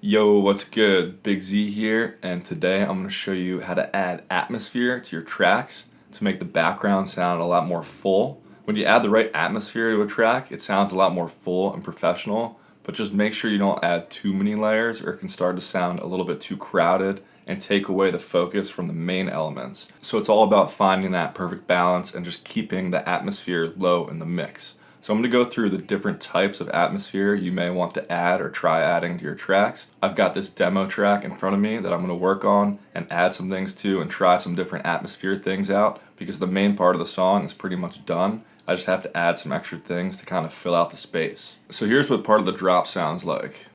Yo, what's good? Big Z here, and today I'm going to show you how to add atmosphere to your tracks to make the background sound a lot more full. When you add the right atmosphere to a track, it sounds a lot more full and professional, but just make sure you don't add too many layers or it can start to sound a little bit too crowded and take away the focus from the main elements. So it's all about finding that perfect balance and just keeping the atmosphere low in the mix. So I'm going to go through the different types of atmosphere you may want to add or try adding to your tracks. I've got this demo track in front of me that I'm going to work on and add some things to and try some different atmosphere things out because the main part of the song is pretty much done. I just have to add some extra things to kind of fill out the space. So here's what part of the drop sounds like.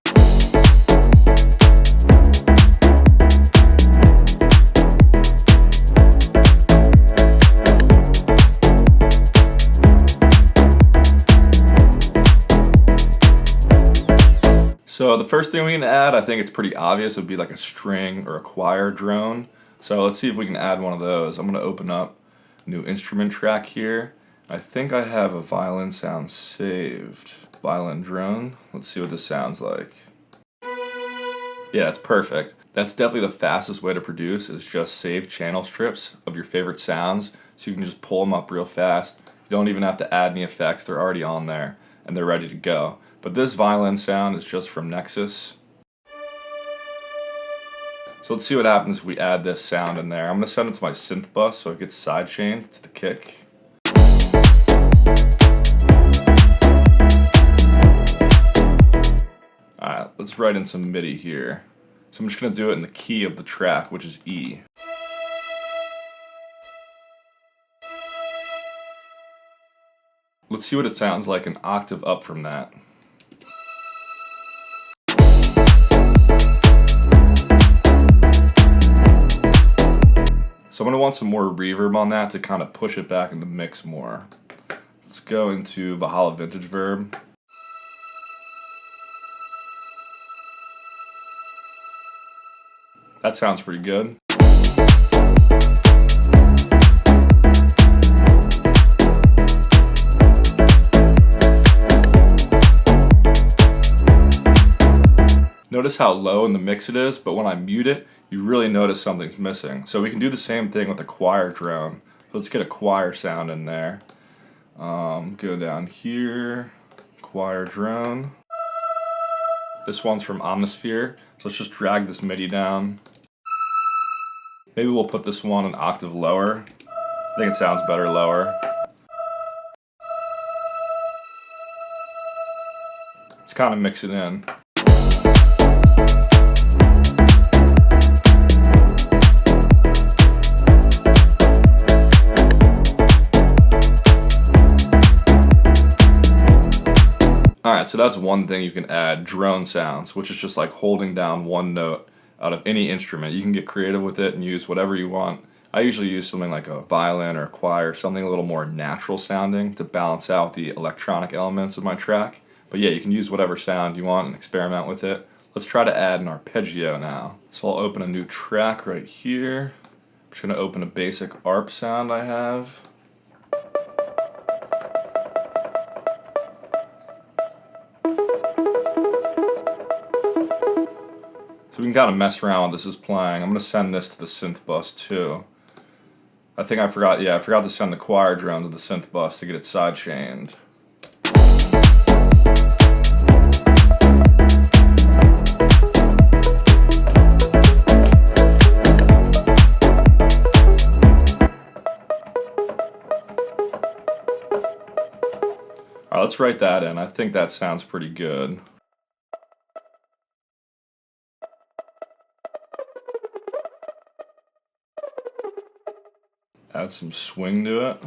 So the first thing we can add, I think it's pretty obvious, would be like a string or a choir drone. So let's see if we can add one of those. I'm going to open up a new instrument track here. I think I have a violin sound saved. Violin drone. Let's see what this sounds like. Yeah, it's perfect. That's definitely the fastest way to produce is just save channel strips of your favorite sounds so you can just pull them up real fast. You don't even have to add any effects. They're already on there and they're ready to go. But this violin sound is just from Nexus. So let's see what happens if we add this sound in there. I'm going to send it to my synth bus so it gets sidechained to the kick. Alright, let's write in some MIDI here. So I'm just going to do it in the key of the track, which is E. Let's see what it sounds like an octave up from that. So I'm going to want some more reverb on that to kind of push it back in the mix more. Let's go into Valhalla Vintage Verb. That sounds pretty good. Notice how low in the mix it is, but when I mute it, you really notice something's missing. So we can do the same thing with the choir drone. Let's get a choir sound in there. Go down here, choir drone. This one's from Omnisphere, so let's just drag this MIDI down. Maybe we'll put this one an octave lower. I think it sounds better lower. Let's kind of mix it in. Alright, so that's one thing you can add, drone sounds, which is just like holding down one note out of any instrument. You can get creative with it and use whatever you want. I usually use something like a violin or a choir, something a little more natural sounding to balance out the electronic elements of my track. But yeah, you can use whatever sound you want and experiment with it. Let's try to add an arpeggio now. So I'll open a new track right here. I'm just going to open a basic ARP sound I have. So we can kind of mess around while this is playing. I'm going to send this to the synth bus too. I forgot to send the choir drone to the synth bus to get it sidechained. Alright, let's write that in. I think that sounds pretty good. Add some swing to it.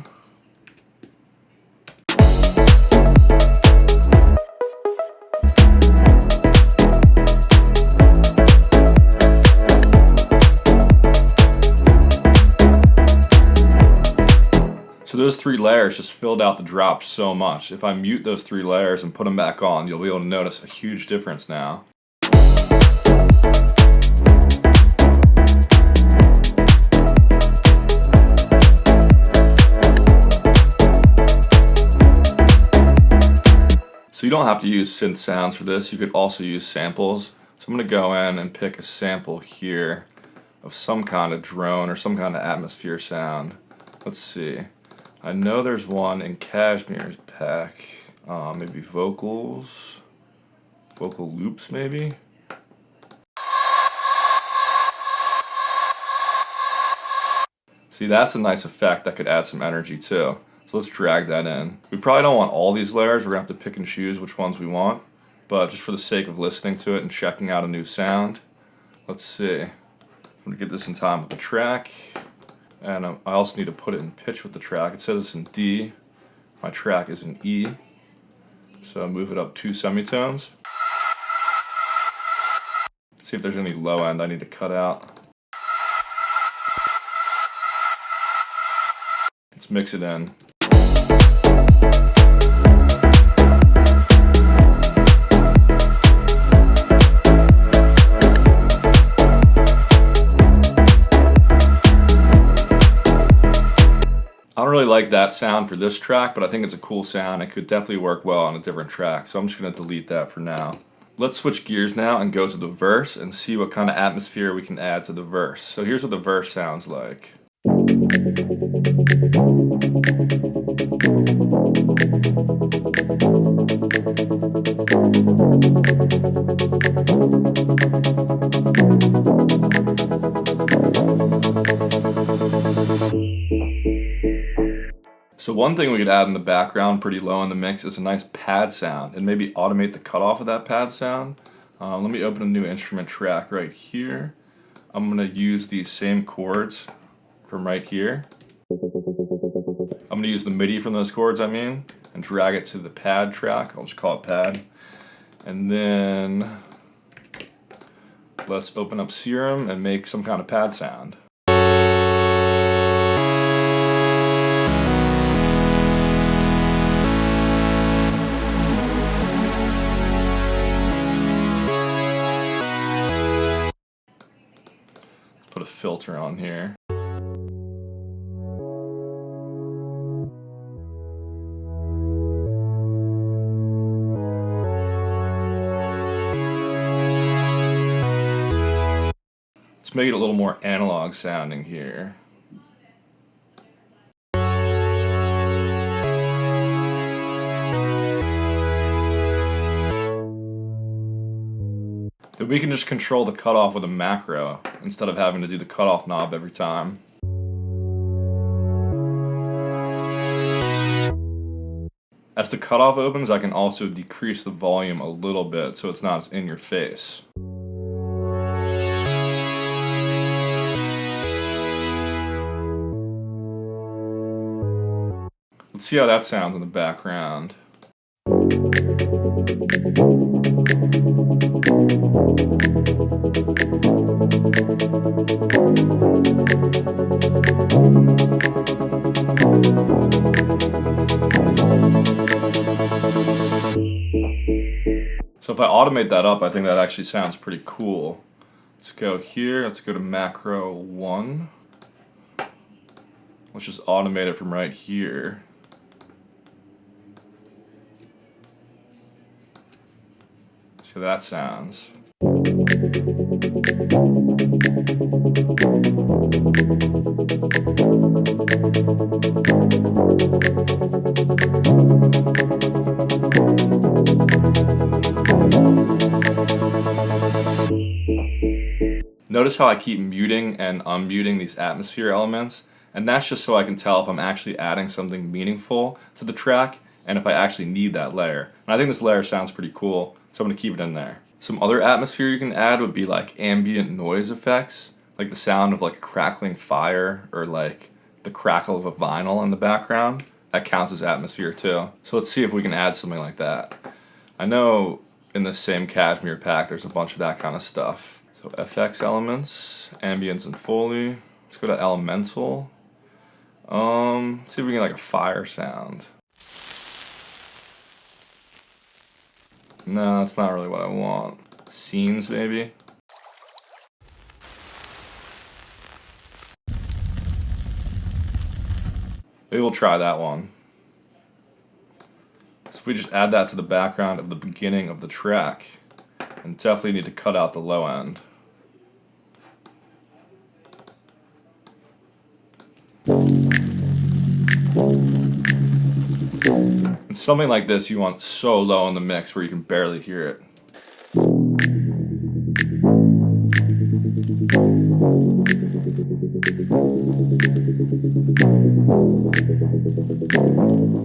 So those three layers just filled out the drop so much. If I mute those three layers and put them back on, you'll be able to notice a huge difference now. So you don't have to use synth sounds for this. You could also use samples. So I'm going to go in and pick a sample here of some kind of drone or some kind of atmosphere sound. Let's see. I know there's one in Cashmere's pack. Maybe vocals, vocal loops maybe. See, that's a nice effect that could add some energy too. So let's drag that in. We probably don't want all these layers. We're gonna have to pick and choose which ones we want. But just for the sake of listening to it and checking out a new sound, let's see. I'm gonna get this in time with the track. And I also need to put it in pitch with the track. It says it's in D. My track is in E. So I'll move it up 2 semitones. See if there's any low end I need to cut out. Let's mix it in. I don't really like that sound for this track, but I think it's a cool sound. It could definitely work well on a different track, so I'm just going to delete that for now. Let's switch gears now and go to the verse and see what kind of atmosphere we can add to the verse. So here's what the verse sounds like. So one thing we could add in the background pretty low in the mix is a nice pad sound and maybe automate the cutoff of that pad sound. Let me open a new instrument track right here. I'm going to use these same chords from right here. I'm going to use the MIDI from those chords, and drag it to the pad track. I'll just call it pad. And then let's open up Serum and make some kind of pad sound. Put a filter on here. Let's make it a little more analog sounding here. Then we can just control the cutoff with a macro instead of having to do the cutoff knob every time. As the cutoff opens, I can also decrease the volume a little bit so it's not as in your face. Let's see how that sounds in the background. So if I automate that up, I think that actually sounds pretty cool. Let's go here, let's go to macro 1. Let's just automate it from right here. See how that sounds. Notice how I keep muting and unmuting these atmosphere elements, and that's just so I can tell if I'm actually adding something meaningful to the track and if I actually need that layer. And I think this layer sounds pretty cool, so I'm going to keep it in there. Some other atmosphere you can add would be like ambient noise effects, like the sound of like a crackling fire or like the crackle of a vinyl in the background. That counts as atmosphere too. So let's see if we can add something like that. I know in the same Cashmere pack there's a bunch of that kind of stuff. So FX elements, ambience and Foley. Let's go to elemental. Let's see if we can get like a fire sound. No, that's not really what I want. Scenes, maybe? Maybe we'll try that one. So if we just add that to the background of the beginning of the track, And definitely need to cut out the low end. And something like this you want so low in the mix where you can barely hear it.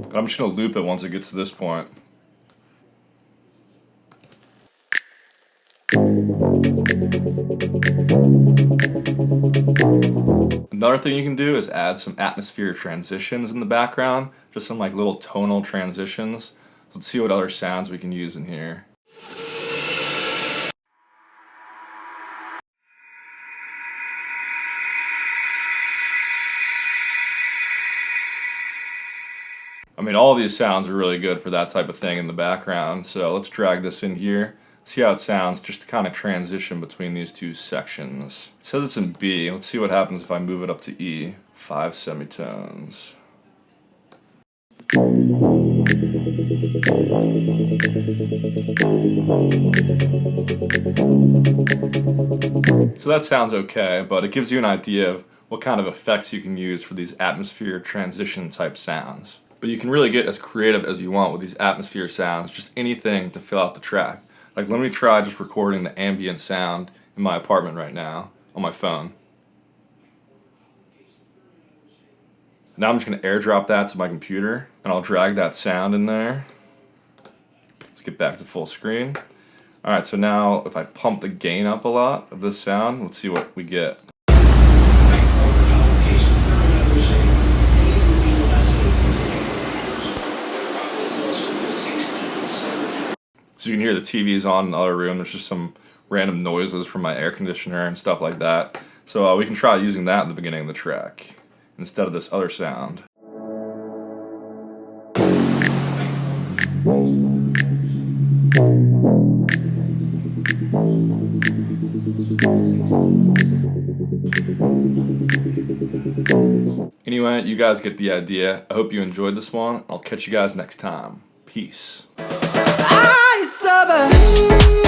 And I'm just going to loop it once it gets to this point. Another thing you can do is add some atmosphere transitions in the background, just some like little tonal transitions. Let's see what other sounds we can use in here. I mean, all of these sounds are really good for that type of thing in the background, so let's drag this in here. See how it sounds just to kind of transition between these two sections. It says it's in B. Let's see what happens if I move it up to E. 5 semitones. So that sounds okay, but it gives you an idea of what kind of effects you can use for these atmosphere transition type sounds. But you can really get as creative as you want with these atmosphere sounds, just anything to fill out the track. Like, let me try just recording the ambient sound in my apartment right now on my phone. Now I'm just going to airdrop that to my computer, and I'll drag that sound in there. Let's get back to full screen. Alright, so now if I pump the gain up a lot of this sound, let's see what we get. So you can hear the TV's on in the other room. There's just some random noises from my air conditioner and stuff like that. So we can try using that in the beginning of the track instead of this other sound. Anyway, you guys get the idea. I hope you enjoyed this one. I'll catch you guys next time. Peace. I